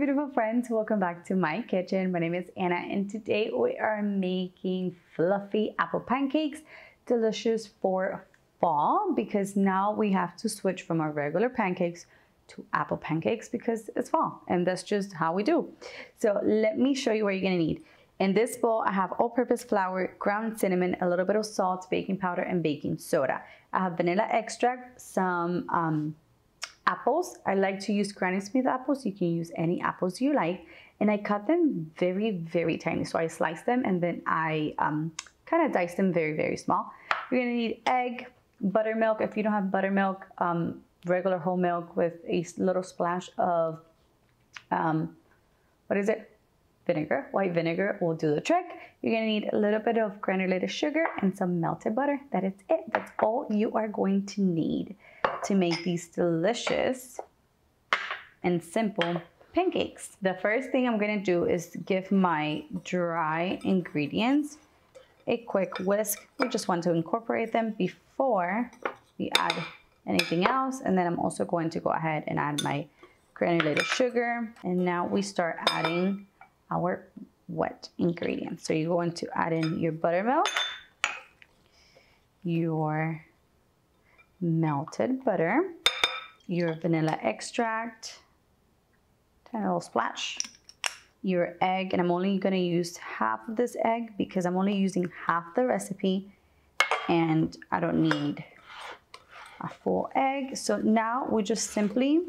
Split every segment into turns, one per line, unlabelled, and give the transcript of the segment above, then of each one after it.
beautiful friends, welcome back to my kitchen. My name is Anna and today we are making fluffy apple pancakes, delicious for fall because now we have to switch from our regular pancakes to apple pancakes because it's fall and that's just how we do. So let me show you what you're gonna need. In this bowl, I have all-purpose flour, ground cinnamon, a little bit of salt, baking powder, and baking soda. I have vanilla extract, some apples. I like to use Granny Smith apples. You can use any apples you like. And I cut them very, very tiny. So I slice them and then I kind of dice them very, very small. You're gonna need egg, buttermilk. If you don't have buttermilk, regular whole milk with a little splash of, vinegar. White vinegar will do the trick. You're gonna need a little bit of granulated sugar and some melted butter. That is it. That's all you are going to need to make these delicious and simple pancakes. The first thing I'm gonna do is give my dry ingredients a quick whisk. We just want to incorporate them before we add anything else. And then I'm also going to go ahead and add my granulated sugar. And now we start adding our wet ingredients. So you're going to add in your buttermilk, your melted butter, your vanilla extract, tiny little splash, your egg, and I'm only gonna use half of this egg because I'm only using half the recipe and I don't need a full egg. So now we just simply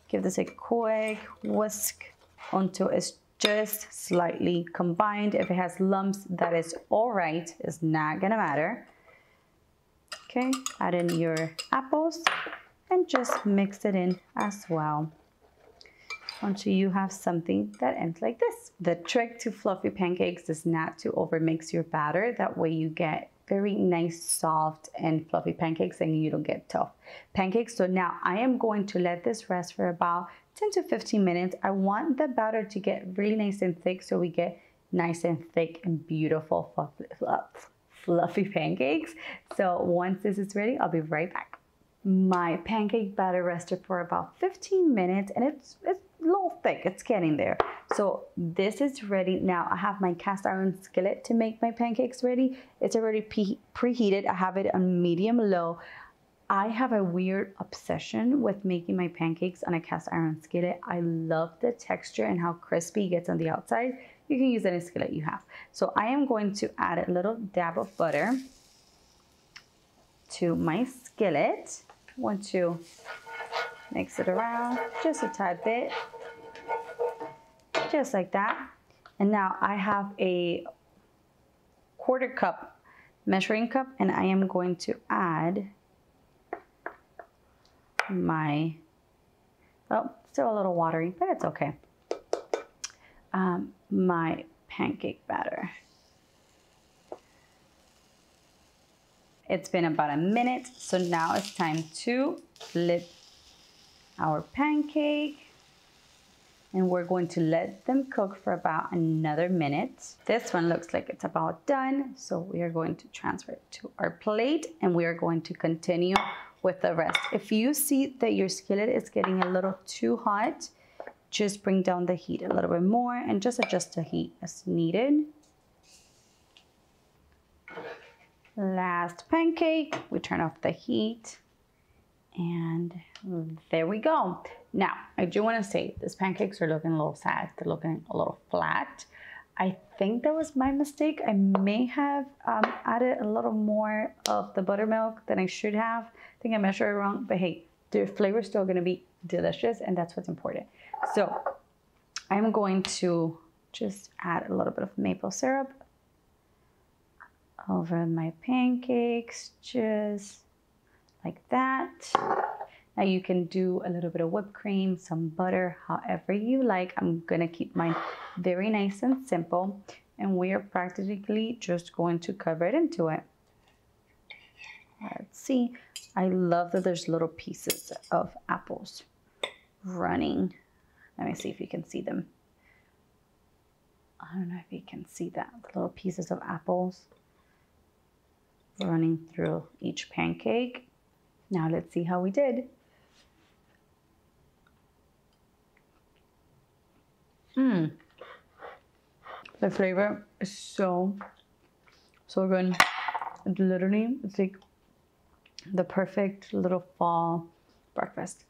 give this a quick whisk until it's just slightly combined. If it has lumps, that is all right. It's not gonna matter. Okay, add in your apples and just mix it in as well until you have something that ends like this. The trick to fluffy pancakes is not to overmix your batter. That way you get very nice, soft and fluffy pancakes and you don't get tough pancakes. So now I am going to let this rest for about 10 to 15 minutes. I want the batter to get really nice and thick so we get nice and thick and beautiful fluffy pancakes. So once this is ready, I'll be right back. My pancake batter rested for about 15 minutes and it's a little thick, it's getting there. So this is ready. Now I have my cast iron skillet to make my pancakes ready. It's already preheated. I have it on medium low. I have a weird obsession with making my pancakes on a cast iron skillet. I love the texture and how crispy it gets on the outside. You can use any skillet you have. So I am going to add a little dab of butter to my skillet. I want to mix it around just a tad bit, just like that. And now I have a 1/4 cup measuring cup and I am going to add my, well, still a little watery, but it's okay. My pancake batter. It's been about a minute, so now it's time to flip our pancake and we're going to let them cook for about another minute. This one looks like it's about done, so we are going to transfer it to our plate and we are going to continue with the rest. If you see that your skillet is getting a little too hot, just bring down the heat a little bit more and just adjust the heat as needed. Last pancake, we turn off the heat and there we go. Now, I do want to say these pancakes are looking a little sad. They're looking a little flat. I think that was my mistake. I may have added a little more of the buttermilk than I should have. I think I measured it wrong, but hey, the flavor is still gonna be delicious and that's what's important. So I'm going to just add a little bit of maple syrup over my pancakes, just like that. Now you can do a little bit of whipped cream, some butter, however you like. I'm gonna keep mine very nice and simple. And we are practically just going to cover it into it. Let's see. I love that there's little pieces of apples running. Let me see if you can see them. I don't know if you can see that. The little pieces of apples running through each pancake. Now let's see how we did. The flavor is so good. It's literally, it's like the perfect little fall breakfast.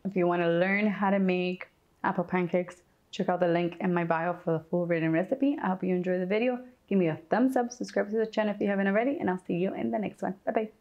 If you want to learn how to make apple pancakes, check out the link in my bio for the full written recipe. I hope you enjoy the video. Give me a thumbs up, subscribe to the channel if you haven't already, and I'll see you in the next one. Bye bye.